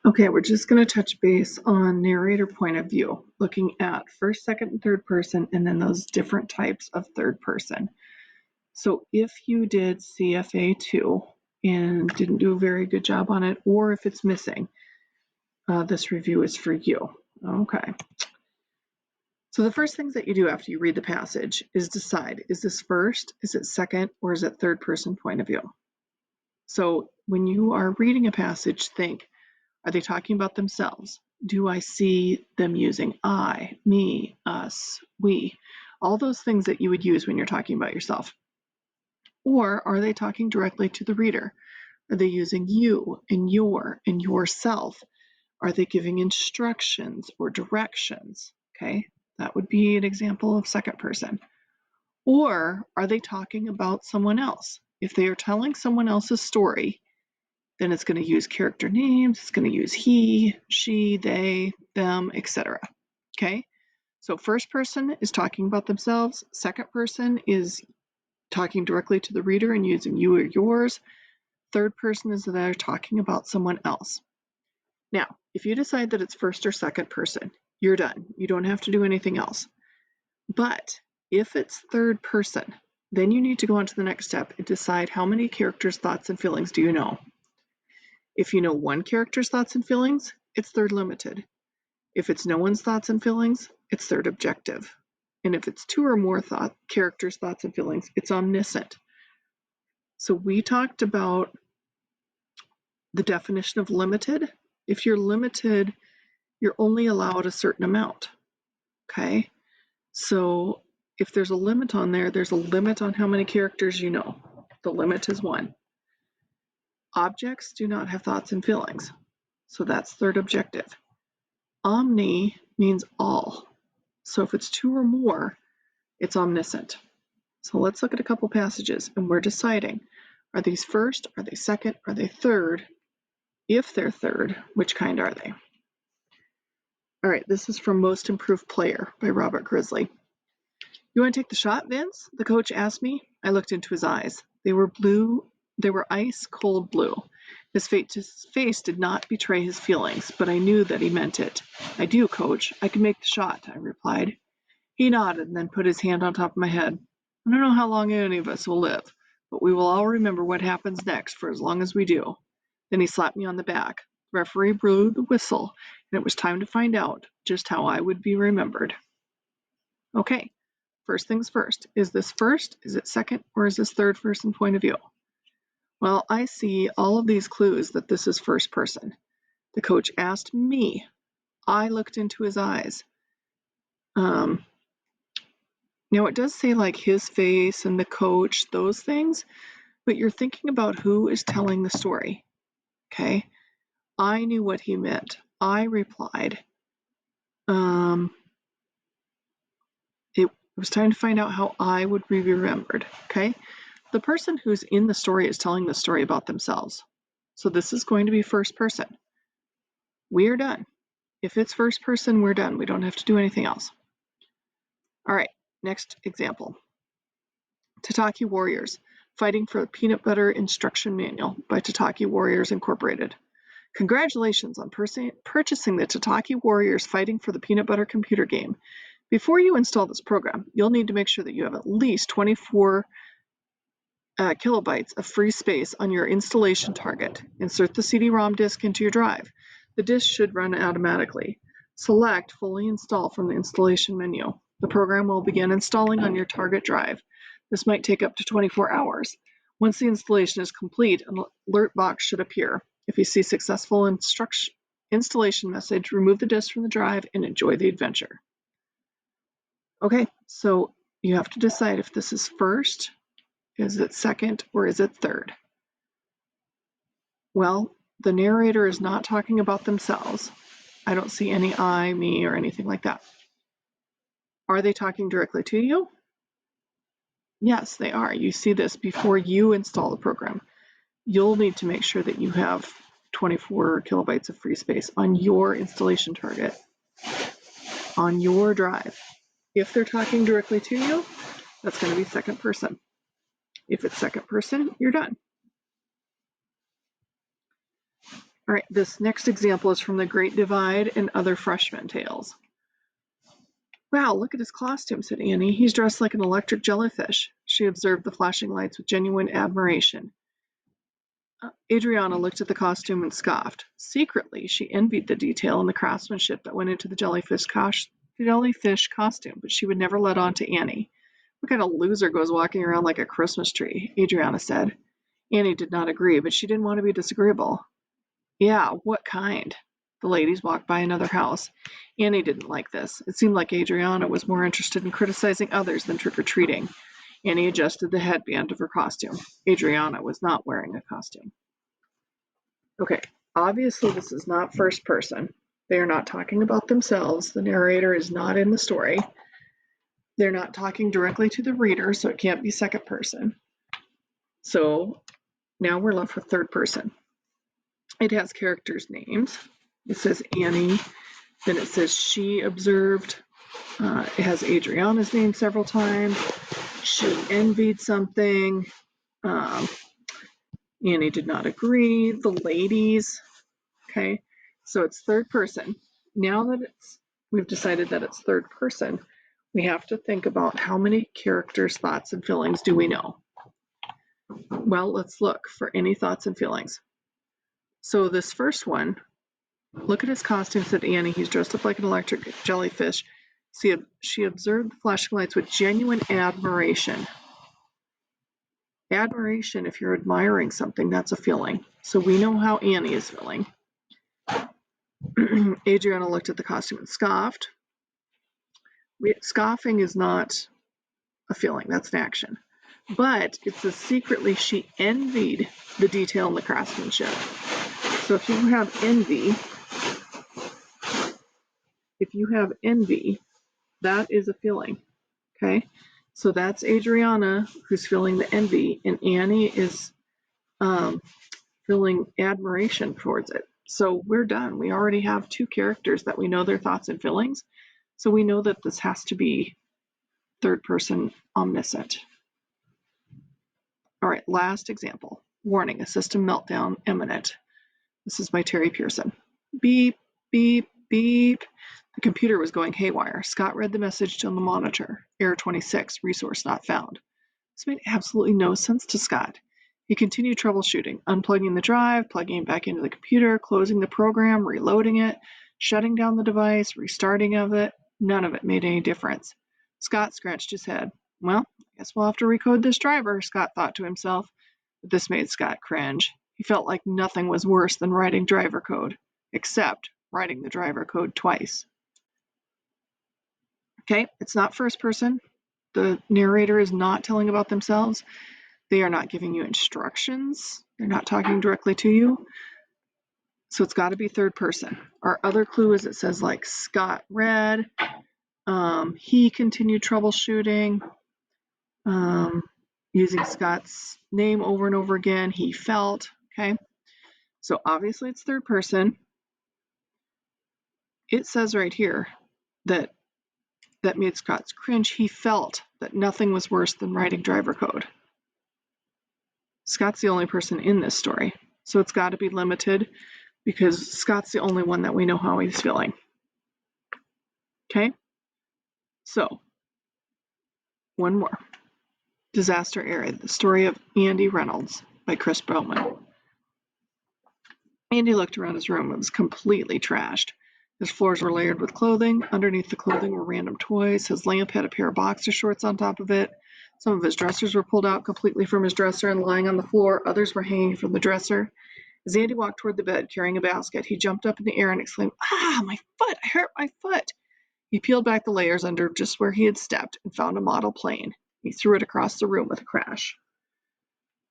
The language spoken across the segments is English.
Okay, we're just going to touch base on narrator point of view, looking at first, second, and third person, and then those different types of third person. So if you did CFA 2 and didn't do a very good job on it, or if it's missing, this review is for you. Okay. So the first things that you do after you read the passage is decide, is this first, is it second, or is it third person point of view? So when you are reading a passage, think, are they talking about themselves? Do I see them using I, me, us, we? All those things that you would use when you're talking about yourself. Or are they talking directly to the reader? Are they using you and your and yourself? Are they giving instructions or directions? Okay, that would be an example of second person. Or are they talking about someone else? If they are telling someone else's story, then it's going to use character names, it's going to use he, she, they, them, etc. Okay, so first person is talking about themselves, second person is talking directly to the reader and using you or yours, third person is that they're talking about someone else. Now, if you decide that it's first or second person, you're done. You don't have to do anything else. But if it's third person, then you need to go on to the next step and decide how many characters, thoughts, and feelings do you know. If you know one character's thoughts and feelings, it's third limited. If it's no one's thoughts and feelings, it's third objective. And if it's two or more characters, thoughts, and feelings, it's omniscient. So we talked about the definition of limited. If you're limited, you're only allowed a certain amount. Okay? So if there's a limit on there, there's a limit on how many characters you know. The limit is 1. Objects do not have thoughts and feelings. So that's third objective. Omni means all. So if it's 2 or more, it's omniscient. So let's look at a couple passages and we're deciding, are these first, are they second, are they third? If they're third, which kind are they? All right, this is from Most Improved Player by Robert Grizzly. You want to take the shot, Vince? The coach asked me. I looked into his eyes. They were blue. They were ice cold blue. His face did not betray his feelings, but I knew that he meant it. I do, coach. I can make the shot, I replied. He nodded and then put his hand on top of my head. I don't know how long any of us will live, but we will all remember what happens next for as long as we do. Then he slapped me on the back. The referee blew the whistle, and it was time to find out just how I would be remembered. Okay. First things first, is this first, is it second, or is this third person point of view? Well, I see all of these clues that this is first person. The coach asked me. I looked into his eyes. Now it does say like his face and the coach, those things, but you're thinking about who is telling the story. Okay? I knew what he meant. I replied. It was time to find out how I would be remembered. Okay? The person who's in the story is telling the story about themselves. So this is going to be first person. We're done. If it's first person, we're done. We don't have to do anything else. All right, next example. Tataki Warriors, Fighting for the Peanut Butter Instruction Manual by Tataki Warriors Incorporated. Congratulations on purchasing the Tataki Warriors Fighting for the Peanut Butter computer game. Before you install this program, you'll need to make sure that you have at least 24 kilobytes of free space on your installation target. Insert the CD-ROM disk into your drive. The disk should run automatically. Select Fully Install from the installation menu. The program will begin installing on your target drive. This might take up to 24 hours. Once the installation is complete, an alert box should appear. If you see successful installation message, remove the disk from the drive and enjoy the adventure. Okay, so you have to decide if this is first, is it second, or is it third? Well, the narrator is not talking about themselves. I don't see any I, me, or anything like that. Are they talking directly to you? Yes, they are. You see this before you install the program. You'll need to make sure that you have 24 kilobytes of free space on your installation target, on your drive. If they're talking directly to you, that's going to be second person. If it's second person, you're done. All right, this next example is from The Great Divide and Other Freshman Tales. Wow, look at his costume, said Annie. He's dressed like an electric jellyfish. She observed the flashing lights with genuine admiration. Adriana looked at the costume and scoffed. Secretly, she envied the detail and the craftsmanship that went into the jellyfish costume, but she would never let on to Annie. What kind of loser goes walking around like a Christmas tree? Adriana said. Annie did not agree, but she didn't want to be disagreeable. Yeah, what kind? The ladies walked by another house. Annie didn't like this. It seemed like Adriana was more interested in criticizing others than trick-or-treating. Annie adjusted the headband of her costume. Adriana was not wearing a costume. Okay, obviously this is not first person. They are not talking about themselves. The narrator is not in the story. They're not talking directly to the reader, so it can't be second person. So now we're left with third person. It has characters' names. It says Annie, then it says she observed. It has Adriana's name several times. She envied something. Annie did not agree. The ladies. Okay, so it's third person. Now that we've decided that it's third person, we have to think about how many characters, thoughts, and feelings do we know? Well, let's look for any thoughts and feelings. So this first one, look at his costume, said Annie. He's dressed up like an electric jellyfish. She observed the flashing lights with genuine admiration. Admiration, if you're admiring something, that's a feeling. So we know how Annie is feeling. Adriana looked at the costume and scoffed. Scoffing is not a feeling, that's an action. But it says secretly she envied the detail and the craftsmanship. So if you have envy, that is a feeling, okay? So that's Adriana who's feeling the envy, and Annie is feeling admiration towards it. So we're done. We already have two characters that we know their thoughts and feelings. So we know that this has to be third person omniscient. All right, last example. Warning, a system meltdown imminent. This is by Terry Pearson. Beep, beep, beep. The computer was going haywire. Scott read the message on the monitor. Error 26, resource not found. This made absolutely no sense to Scott. He continued troubleshooting, unplugging the drive, plugging it back into the computer, closing the program, reloading it, shutting down the device, restarting of it. None of it made any difference. Scott scratched his head. Well, I guess we'll have to recode this driver, Scott thought to himself. But this made Scott cringe. He felt like nothing was worse than writing driver code, except writing the driver code twice. Okay, it's not first person. The narrator is not telling about themselves. They are not giving you instructions. They're not talking directly to you. So it's got to be third person. Our other clue is it says like Scott read, he continued troubleshooting, using Scott's name over and over again, he felt, okay? So obviously it's third person. It says right here that made Scott cringe. He felt that nothing was worse than writing driver code. Scott's the only person in this story, so it's got to be limited because Scott's the only one that we know how he's feeling. Okay? So, one more. Disaster Area, the story of Andy Reynolds by Chris Bowman. Andy looked around his room. It was completely trashed. His floors were layered with clothing. Underneath the clothing were random toys. His lamp had a pair of boxer shorts on top of it. Some of his dressers were pulled out completely from his dresser and lying on the floor. Others were hanging from the dresser. As Andy walked toward the bed carrying a basket, he jumped up in the air and exclaimed, "Ah, my foot! I hurt my foot!" He peeled back the layers under just where he had stepped and found a model plane. He threw it across the room with a crash.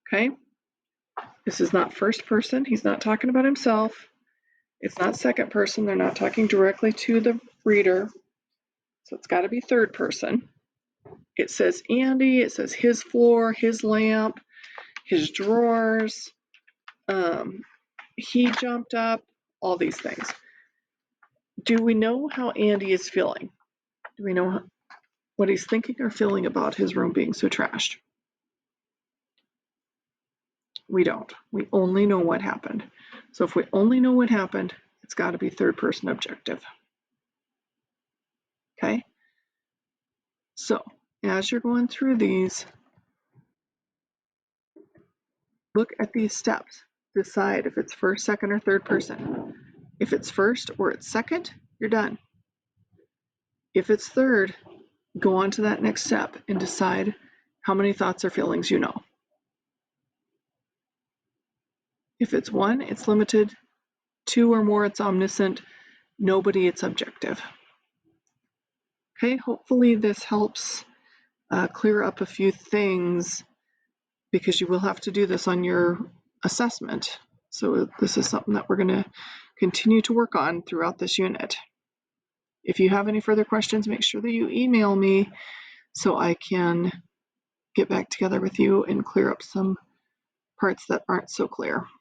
Okay? This is not first person. He's not talking about himself. It's not second person. They're not talking directly to the reader. So it's got to be third person. It says Andy. It says his floor, his lamp, his drawers. He jumped up, all these things. Do we know how Andy is feeling? Do we know what he's thinking or feeling about his room being so trashed? We don't. We only know what happened. So if we only know what happened, it's got to be third person objective. Okay? So as you're going through these, look at these steps. Decide if it's first, second, or third person. If it's first or it's second, you're done. If it's third, go on to that next step and decide how many thoughts or feelings you know. If it's one, it's limited. Two or more, it's omniscient. Nobody, it's objective. Okay, hopefully this helps clear up a few things, because you will have to do this on your assessment. So this is something that we're going to continue to work on throughout this unit. If you have any further questions, make sure that you email me so I can get back together with you and clear up some parts that aren't so clear.